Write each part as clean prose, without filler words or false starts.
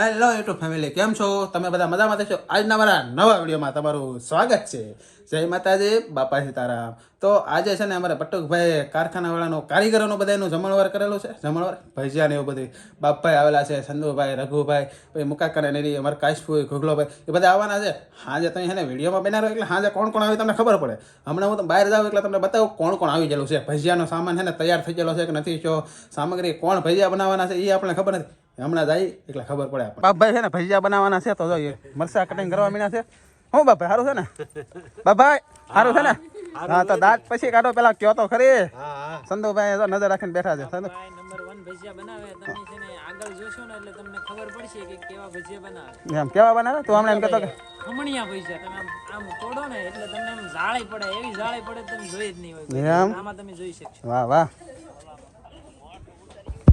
Hello YouTube family, કેમ છો તમે? બધા મજામાં થશો. આજના મારા નવા વિડીયોમાં તમારું સ્વાગત છે. જય માતાજી, બાપા સીતારામ. તો આજે છે ને અમારે પટુકભાઈ કારખાનાવાળાનો કારીગરોનો બધાનું જમણવાર કરેલું છે. જમણવાર ભજીયા ને એવું બધું બાપભાઈ આવેલા છે, સંધુભાઈ, રઘુભાઈ, પછી મુકાકાને નેરી, અમારા કાશભાઈ, ઘોઘલોભાઈ, એ બધા આવવાના છે. હાજે તમે છે ને વિડીયોમાં બનાવો એટલે હાજે કોણ કોણ આવી તમને ખબર પડે. હમણાં હું તો બહાર જાઉં એટલે તમને બતાવું કોણ કોણ આવી ગયેલું છે. ભજીયાનો સામાન છે ને તૈયાર થઈ ગયેલો છે કે નથી થયો, સામગ્રી કોણ ભજીયા બનાવવાના છે એ આપણે ખબર નથી. હમણાં જાય એટલે ખબર પડે. બાપભાઈ છે ને ભજીયા બનાવવાના છે તો જોઈએ મરચા કટિંગ કરવા મીના છે. હું બાપભાઈ સારું છે ને? બાપભાઈ સારું છે ને? હા તો દાંત પછી કાઢો, પેલા કયો તો ખરી. સંધુભાઈ તો નજર રાખીને બેઠા છે. નંબર 1 ભજીયા બનાવે. તમે છે ને આગળ જોશો ને એટલે તમને ખબર પડશે કે કેવા ભજીયા બનાવે. એમ કેવા બનાવે? તું હમણાં એમ કહેતો કે ખમણીયા ભજીયા. તમે આમ તોડો ને એટલે તમને આમ જાળી પડે, એવી જાળી પડે તમે જોઈ જ નહીં હોય. આમાં તમે જોઈ શકશો. વાહ વાહ.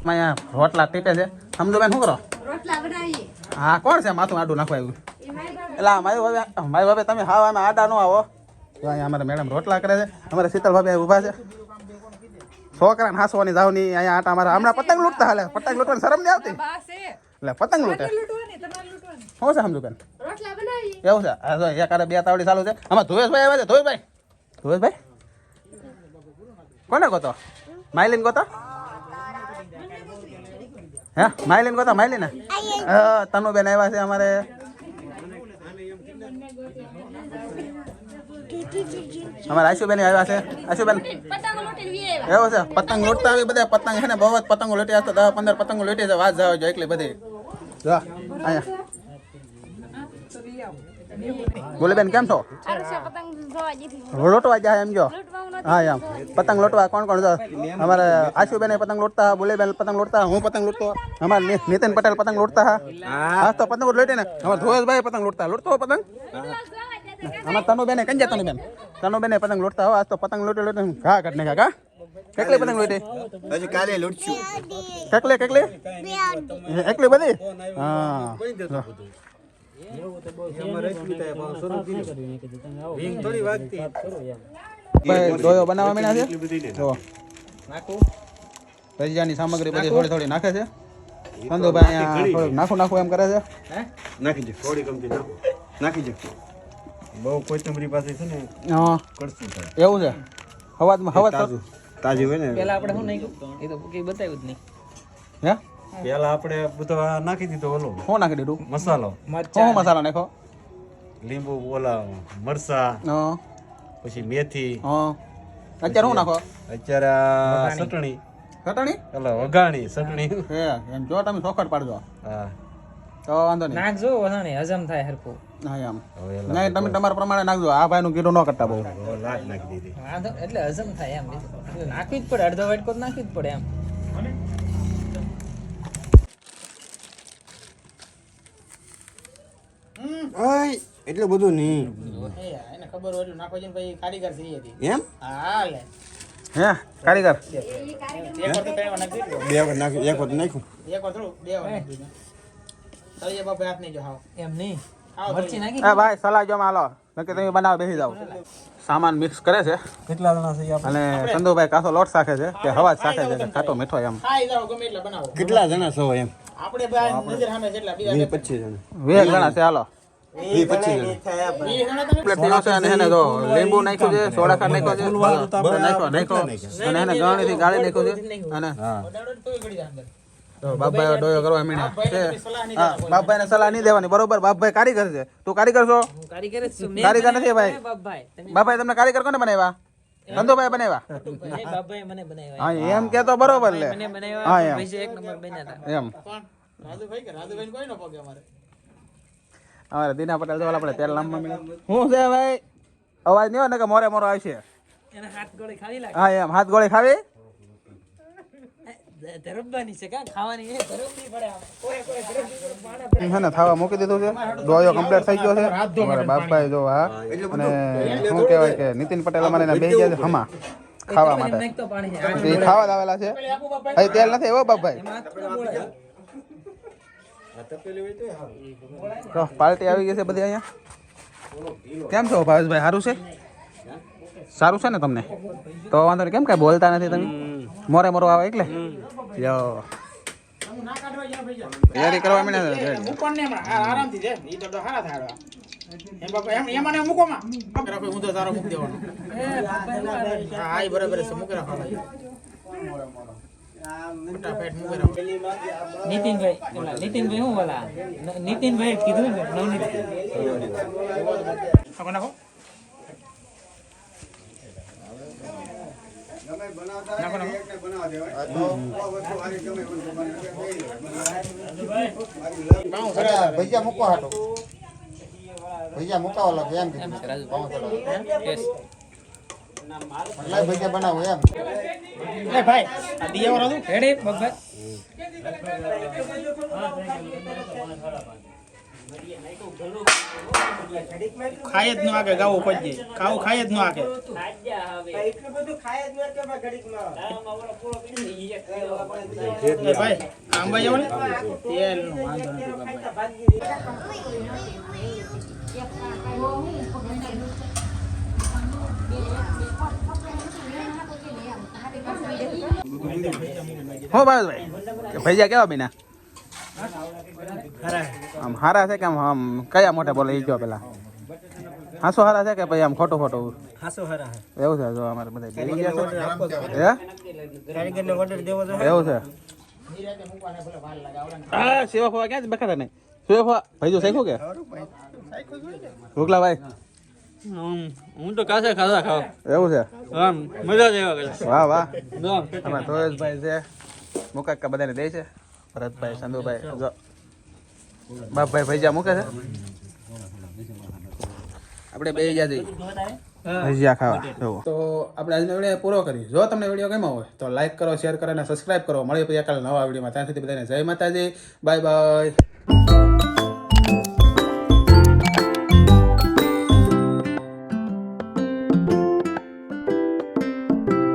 અહીંયા રોટલા ટીપે છે. સમજુબેન શું કરો? રોટલા બનાવીએ. હા, કોણ છે માથું આડું નાખવા આવ્યું? એટલે મારી ભાભી તમે હાવ આમાં આડા ન આવો. અહીંયા અમારે મેડમ રોટલા કરે છે. અમારે શીતલ ભાભી ઊભા છે. છોકરાને હાંસવાની જાવની અહીંયા આટા અમારા હમણાં પતંગ લૂંટતા હાલે. પતંગ લૂંટવાની શરમ નહીં આવતી? એટલે પતંગ લૂંટે શું છે સમજુબેન? રોટલા બનાવીએ. એવું છે? હા, જો એક આરે બે તાવડી ચાલુ છે. આમાં ધોવેશભાઈ આવ્યા છે. ધોવેશભાઈ કોને ગોતો? માઇલીન ગોતો? હે માઇલીન ગોતો? માઇલીન ને તનુબેન આવ્યા છે અમારે. અમારે આશુબેન આવ્યા છે. આશુબેન એવું છે? પતંગ લૂંટતા આવી બધા. પતંગ છે ને બહુ જ પતંગો લૂંટી. આજ તો 10-15 પતંગો લૂંટી છે. વાત જાવ જો એટલી બધી. જો અહીંયા બોલીબેન કેમ છો? લોટવા જાય એમ જો. હા એમ પતંગ લોટવા કોણ કોણ? અમારે આશુબેન પતંગ લોટતા, બોલીબેન પતંગ લોટતા, હું પતંગ લોટતો, અમારે નીતિન પટેલ પતંગ લોટતા. હા તો પતંગ લોટી ને અમારે ધોયેશભાઈ પતંગ લોટતા. લોટતો પતંગ અમારે તનુબેન કઈ જાય? તનુબેન પતંગ લોટતા હો. આજ તો પતંગ લોટી લોટી ઘા કાઢ નાખ્યા. કા કેટલી પતંગ લોટી? હજી કાલે લૂટશું. કેટલી એકલી બધી? હા દોયો બનાવવા મીના છે. જો ભજીયાની સામગ્રી બધી થોડી થોડી નાખે છે. સંધુભાઈ અહીંયા થોડુંક નાખું એમ કરે છે. નાખી દે થોડી કમથી નાખી દે. બહુ કોથમરી પાસે છે ને. હા કરશું એવું છે. હવાજ તાજી હોય ને. પેલા આપણે શું નાખ્યું એ તો કઈ બતાવ્યું જ નહીં. હે પેલા આપણે બધો નાખી દીધો. ઓલો શું નાખી દીધું? મસાલો. શું મસાલો નાખો? લીંબુ, ઓલા મરસા, હા પછી મેથી. હા અત્યારે શું નાખો? અત્યારે ચટણી. ચટણી એટલે વઘાણી ચટણી. હે એમ જો તમે ચોખટ પાડજો. હા તો વાંધો નહીં. નાખજો વધારે હજમ થાય હરખું. હા એમ નહીં તમે તમારા પ્રમાણે નાખજો. આ ભાઈનું કીધું ન કરતા બહુ. લાટ નાખી દીધી. વાંધો એટલે હજમ થાય એમ. નાખવી જ પડે, અડધો વાટકો નાખવી જ પડે એમ. એટલું બધું નહીં. એને ખબર હોય નાખો છે ભાઈ. કારીગર છે એમ? હા લે હે કારીગર બે વાર નાખ્યું. એક વાર નાખ્યું. એક વાર થોડું બે વાર તળિયે બાપા હાથ નહીં જો હાવ એમ નહીં. મરચી નાખી. એ ભાઈ સલાહ જો હાલો નકે તમે બનાવ બેસી જાવ. સામાન મિક્સ કરે છે. કેટલા જણા છે આપણે? અને સંધુભાઈ કાસો લોટ શાખે છે કે હવા શાખે છે કે ખાટો મીઠો એમ. કેટલા જણા છો એમ? આપણે ભાઈ નજર સામે જેટલા બીજા 25 જણા. 20 જણા છે. હાલો 25 જણા. પ્લેટ પીવો છે અને એને જો લીંબુ નાખ્યું છે, સોડા ખાંડ નાખ્યો છે, નાખ્યો અને એને ગળણીથી ગાળી નાખ્યું છે. અને બાપભાઈ ડોયો કરવા મીણ્યા. હા બાપભાઈ ને સલાહ નહીં દેવાની. બરોબર? બાપભાઈ કારીગર છે. તું કારીગર છો? કારીગર જ છું. કારીગર નથી ભાઈ. બાપભાઈ બાપભાઈ તમને કારીગર કોને બનાવ્યા? સંધુભાઈ બનાવ્યા. બાપભાઈ મને બનાવ્યા. હા એમ કે તો બરોબર લે. મને હા બનાવ્યા. એમ પછી એક નંબર બન્યા હતા. એમ અમારે દીના પટેલ જો આપણે તેલ લાંબા મળે. શું છે ભાઈ? અવાજ નહીં હોય ને કે મોરે મોરો આવશે. એના હાથ ગોળી ખાવી લાગે. હા એમ હાથ ગોળી ખાવી. ધરબવાની છે કા ખાવાની એ ધરબની પડે આમ. કોઈ છે ને ખાવા મૂકી દીધું છે. ડોયો કમ્પ્લીટ થઈ ગયો છે. અમારા બાપભાઈ જો હા. અને શું કહેવાય કે નીતિન પટેલ અમારે બે ગયા છે હમા ખાવા માટે. નાખતો પાણી છે. એ ખાવા આવેલા છે. અહીં તેલ નથી એવો બાપભાઈ. તો પાર્ટી આવી ગઈ છે બધી અહીંયા. કેમ છો ભાવેશભાઈ? સારું છે? સારું છે ને તમને? તો વાંધો નહીં. કેમ કાંઈ બોલતા નથી તમે? મોરે મોરો આવે એટલે યો તૈયારી કરવા માંડ્યા છે મૂકવાનું નહીં હમણાં. આરામથી છે. ઈ તો હારા થાય. એમ બાપા એમ મને મૂકોમાં. મૂકી રાખો હું તો તારો મૂકી દેવાનો. હા ઈ બરાબર છે. મૂકી રાખો ભાઈ. ફટાફટ મૂકી રાખો. નીતિનભાઈ શું બોલા નીતિનભાઈ કીધું ને નવનીત નાખો નાખો. નાખો નાખો. ભૈયા મૂકવા હાટો ભૈયા મુકાવા લાગે એમ કીધું એટલે ભૈયા બનાવો એમ એ ભાઈ આ દિયા વાળો રેડી બગભાઈ ખાય જ ન આગે ગાવું ખોજી ખાવું ખાય જ ન આગે એ ભાઈ આંબા જવાનું તેલ નું વાંધો નથી હો ભાઈ ભૈયા કેવા બીના આમ હારા છે કે આમ કયા મોટા બોલે ઈ જો પેલા હાસો હારા છે કે પછી આમ ખોટું ખોટું હાસો હરા એવું છે જો અમારે બધા બેસી ગયા છે હે કારીગરને ઓર્ડર દેવો તો એવું છે આ સેવા ફવા ક્યાં બેઠા નહીં સેવા ફવા ભાઈ જો શીખો કે ભૂખલા ભાઈ હું તો કાસે ખાધા ખાવ એવું છે આમ મજા જ આવ્યા કરે વાહ વાહ અમારા ધોયેશભાઈ છે મુકાકા બધાને દે છે ભરતભાઈ સંધુભાઈ જો બાપભાઈ ભૈજા મૂકે છે આપણે બે જા જઈએ ભજીયા ખાવા જુઓ તો આપણે આજનો વિડીયો પૂરો કરી જો તમને વિડીયો ગમ્યો હોય તો લાઈક કરો શેર કરો અને સબસ્ક્રાઇબ કરો મળીએ પછી કાલે નવા વિડીયોમાં ત્યાં સુધી બધાને જય માતાજી બાય બાય